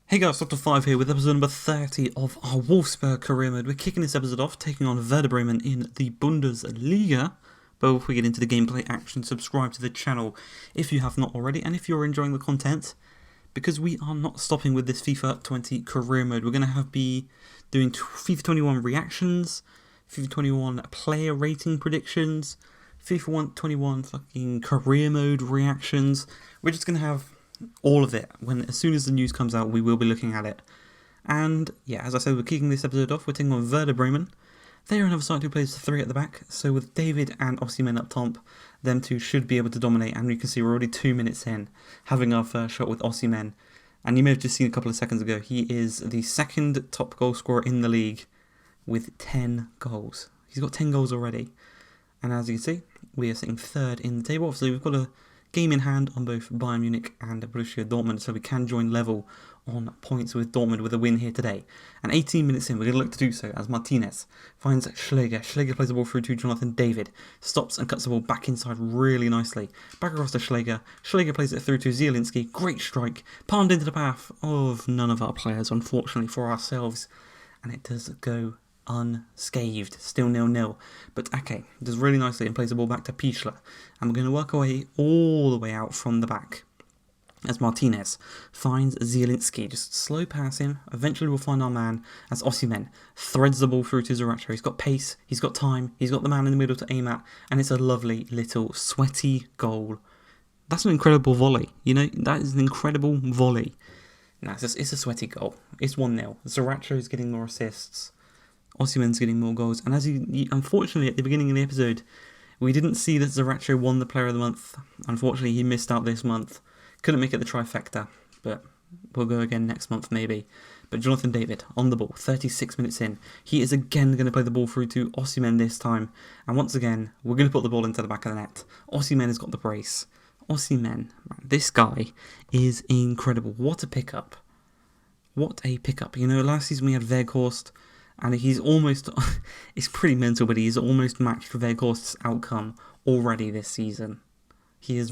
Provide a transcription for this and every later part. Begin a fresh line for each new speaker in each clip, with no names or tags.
Hey guys, Dr. 5 here with episode number 30 of our Wolfsburg career mode. We're kicking this episode off, taking on Werder Bremen in the Bundesliga. But before we get into the gameplay action, subscribe to the channel if you have not already, and if you're enjoying the content, because we are not stopping with this FIFA 20 career mode. We're going to be doing FIFA 21 reactions, FIFA 21 player rating predictions, FIFA 21 fucking career mode reactions. We're just going to have all of it. As soon as the news comes out, we will be looking at it. And yeah, as I said, we're kicking this episode off. We're taking on Werder Bremen. They are another side who plays three at the back. So with David and Osimhen up top, them two should be able to dominate. And you can see we're already 2 minutes in, having our first shot with Osimhen. And you may have just seen a couple of seconds ago, he is the second top goal scorer in the league with 10 goals. He's got 10 goals already. And as you can see, we are sitting third in the table. Obviously, we've got a game in hand on both Bayern Munich and Borussia Dortmund, so we can join level on points with Dortmund with a win here today. And 18 minutes in, we're going to look to do so as Martinez finds Schläger. Schläger plays the ball through to Jonathan David, stops and cuts the ball back inside really nicely. Back across to Schläger. Schläger plays it through to Zielinski. Great strike, palmed into the path of none of our players, unfortunately for ourselves, and it does go unscathed, still 0-0. But Ake does really nicely and plays the ball back to Pichler, and we're going to work our way all the way out from the back as Martinez finds Zielinski, just slow pass him. Eventually we'll find our man as Osimhen threads the ball through to Zaracho. He's got pace, he's got time, he's got the man in the middle to aim at, and it's a lovely little sweaty goal. That's an incredible volley, you know, that is an incredible volley. No, it's a sweaty goal. It's 1-0. Zaracho's getting more assists, Osimhen's getting more goals, and as he unfortunately at the beginning of the episode, we didn't see that Zaracho won the Player of the Month. Unfortunately, he missed out this month. Couldn't make it the trifecta, but we'll go again next month maybe. But Jonathan David on the ball, 36 minutes in. He is again going to play the ball through to Osimhen this time, and once again, we're going to put the ball into the back of the net. Osimhen has got the brace. Osimhen, this guy is incredible. What a pickup. What a pickup. You know, last season we had Weghorst, and he's almost, it's pretty mental, but he's almost matched Weghorst's outcome already this season. He's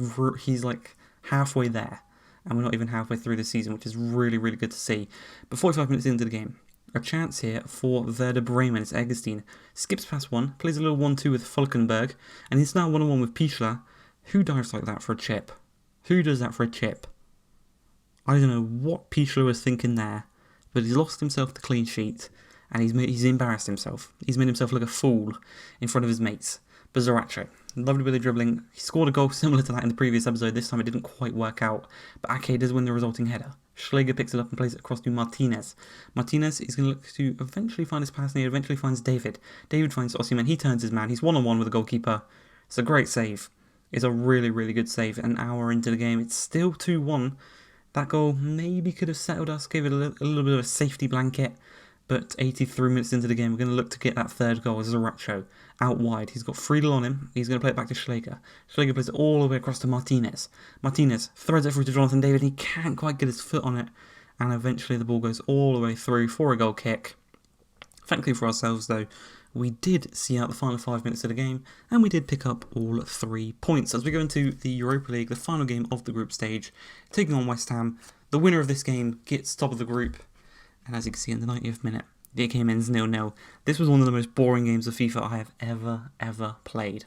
like halfway there, and we're not even halfway through the season, which is really, really good to see. But 45 minutes into the game, a chance here for Werder Bremen. It's Eggestein, skips past one, plays a little 1-2 with Falkenberg, and it's now 1-1 with Pichler. Who dives like that for a chip? Who does that for a chip? I don't know what Pichler was thinking there, but he's lost himself the clean sheet. And he's embarrassed himself. He's made himself look a fool in front of his mates. But Zaracho, lovely bit of dribbling. He scored a goal similar to that in the previous episode. This time it didn't quite work out. But Ake does win the resulting header. Schläger picks it up and plays it across to Martinez. Martinez is going to look to eventually find his pass, and he eventually finds David. David finds Osimhen. He turns his man. He's one-on-one with the goalkeeper. It's a great save. It's a really, really good save. An hour into the game, it's still 2-1. That goal maybe could have settled us, gave it a little bit of a safety blanket. But 83 minutes into the game, we're going to look to get that third goal as Zaracho out wide. He's got Friedel on him. He's going to play it back to Schläger. Schläger plays it all the way across to Martinez. Martinez threads it through to Jonathan David. He can't quite get his foot on it. And eventually the ball goes all the way through for a goal kick. Thankfully for ourselves, though, we did see out the final 5 minutes of the game. And we did pick up all 3 points. As we go into the Europa League, the final game of the group stage, taking on West Ham. The winner of this game gets top of the group. And as you can see in the 90th minute, the game ends 0-0. This was one of the most boring games of FIFA I have ever played.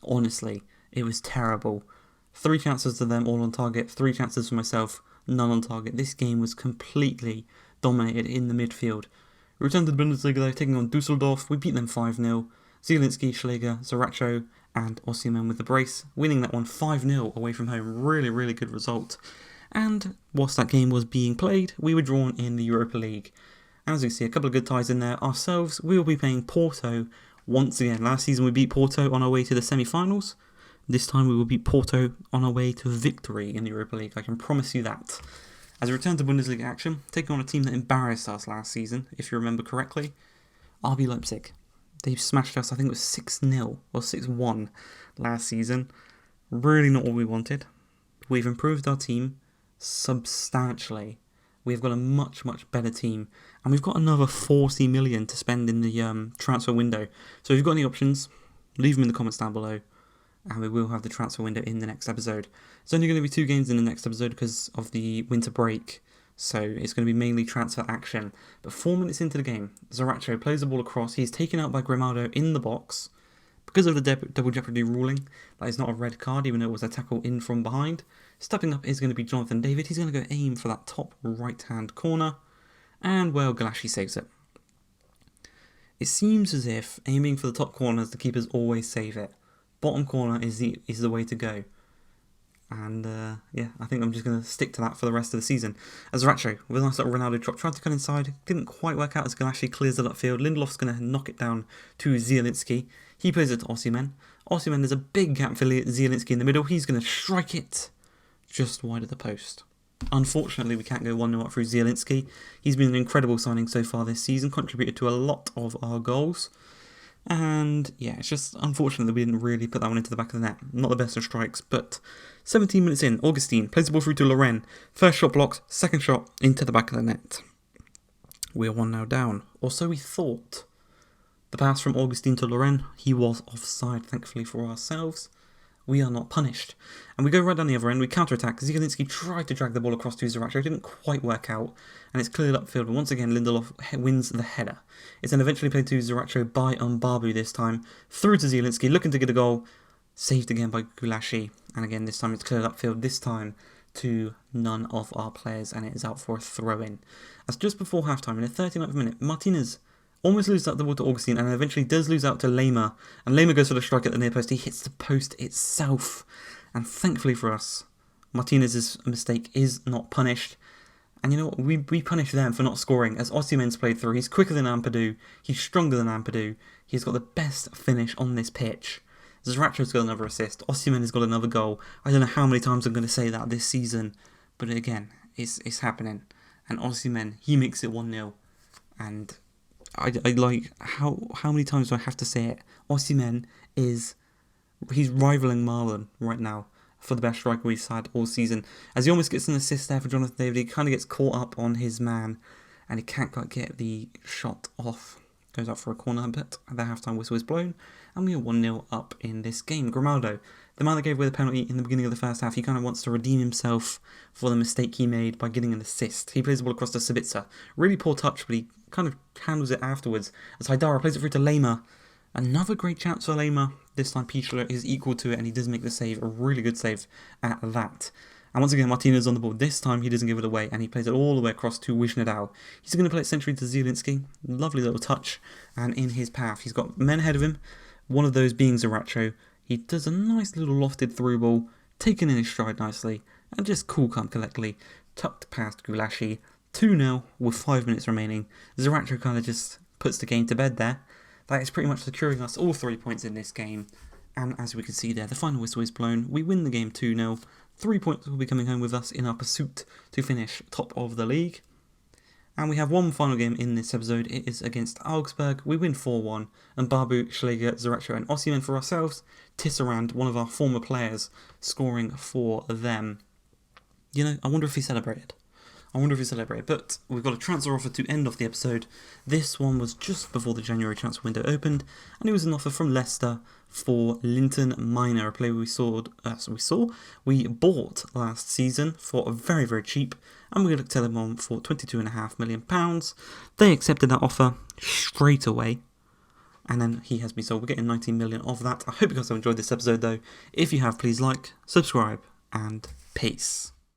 Honestly, it was terrible. 3 chances to them, all on target. 3 chances for myself, none on target. This game was completely dominated in the midfield. We returned to the Bundesliga though, taking on Dusseldorf. We beat them 5-0. Zielinski, Schläger, Zaracho, and Osimhen with the brace, winning that one 5-0 away from home. Really, really good result. And whilst that game was being played, we were drawn in the Europa League. As you can see, a couple of good ties in there. Ourselves, we will be playing Porto once again. Last season we beat Porto on our way to the semi-finals. This time we will beat Porto on our way to victory in the Europa League. I can promise you that. As we return to Bundesliga action, taking on a team that embarrassed us last season, if you remember correctly, RB Leipzig. They smashed us, I think it was 6-0 or 6-1 last season. Really not what we wanted. We've improved our team substantially. We've got a much better team, and we've got another 40 million to spend in the transfer window. So if you've got any options, leave them in the comments down below, and we will have the transfer window in the next episode. It's only going to be 2 games in the next episode because of the winter break, So it's going to be mainly transfer action. But 4 minutes into the game, Zaracho plays the ball across. He's taken out by Grimaldo in the box. Because of the double jeopardy ruling, that is not a red card, even though it was a tackle in from behind. Stepping up is going to be Jonathan David. He's going to go aim for that top right-hand corner. And, well, Galashi saves it. It seems as if aiming for the top corners, the keepers always save it. Bottom corner is the way to go. And, yeah, I think I'm just going to stick to that for the rest of the season. As Zaracho, with a nice little Ronaldo drop, tried to cut inside. Didn't quite work out as Galashi clears it upfield. Lindelof's going to knock it down to Zielinski. He plays it to Osimhen. Osimhen, there's a big gap for Zielinski in the middle. He's going to strike it just wide of the post. Unfortunately, we can't go 1-0 up through Zielinski. He's been an incredible signing so far this season, contributed to a lot of our goals. And yeah, it's just unfortunate that we didn't really put that one into the back of the net. Not the best of strikes, but 17 minutes in, Augustine plays the ball through to Loren. First shot blocked, second shot into the back of the net. We're 1-0 down, or so we thought. The pass from Augustine to Loren, he was offside, thankfully for ourselves. We are not punished. And we go right down the other end, we counter-attack. Zielinski tried to drag the ball across to Zaracho, it didn't quite work out, and it's cleared upfield, but once again Lindelof wins the header. It's then eventually played to Zaracho by Mbabu this time, through to Zielinski, looking to get a goal, saved again by Gulashi, and again this time it's cleared upfield, this time to none of our players, and it is out for a throw-in. As just before half-time, in the 39th minute, Martinez almost loses out the ball to Augustine and eventually does lose out to Lema. And Lema goes for the strike at the near post. He hits the post itself. And thankfully for us, Martinez's mistake is not punished. And you know what? We punish them for not scoring as Osimhen's played through. He's quicker than Ampadu. He's stronger than Ampadu. He's got the best finish on this pitch. Zaracho's got another assist. Osimhen has got another goal. I don't know how many times I'm going to say that this season. But again, it's happening. And Osimhen, he makes it 1-0. And I like, how many times do I have to say it? Osimhen he's rivaling Marlon right now for the best striker we've had all season. As he almost gets an assist there for Jonathan David, he kind of gets caught up on his man and he can't quite get the shot off. Goes out for a corner, but the halftime whistle is blown and we are 1-0 up in this game. Grimaldo, the man that gave away the penalty in the beginning of the first half, he kind of wants to redeem himself for the mistake he made by getting an assist. He plays the ball across to Sabitzer. Really poor touch, but he kind of handles it afterwards. As Haidara plays it through to Lema. Another great chance for Lema. This time Pichler is equal to it and he does make the save. A really good save at that. And once again, Martinez on the board. This time he doesn't give it away and he plays it all the way across to Wishnadal. He's going to play it centrally to Zielinski. Lovely little touch. And in his path, he's got men ahead of him. One of those being Zaracho. He does a nice little lofted through ball, taken in his stride nicely, and just cool, calm, collectedly tucked past Gulashi. 2-0 with 5 minutes remaining. Zaracho kind of just puts the game to bed there. That is pretty much securing us all 3 points in this game. And as we can see there, the final whistle is blown. We win the game 2-0. 3 points will be coming home with us in our pursuit to finish top of the league. And we have one final game in this episode. It is against Augsburg. We win 4-1. And Babu, Schläger, Zaracho and Osimhen for ourselves. Tisserand, one of our former players, scoring for them. You know, I wonder if he celebrated. But we've got a transfer offer to end off the episode. This one was just before the January transfer window opened, and it was an offer from Leicester for Linton Miner, a player we bought last season for very, very cheap, and we looked to them on for £22.5 million. They accepted that offer straight away, and then he has been sold. We're getting 19 million of that. I hope you guys have enjoyed this episode though. If you have, please like, subscribe, and peace.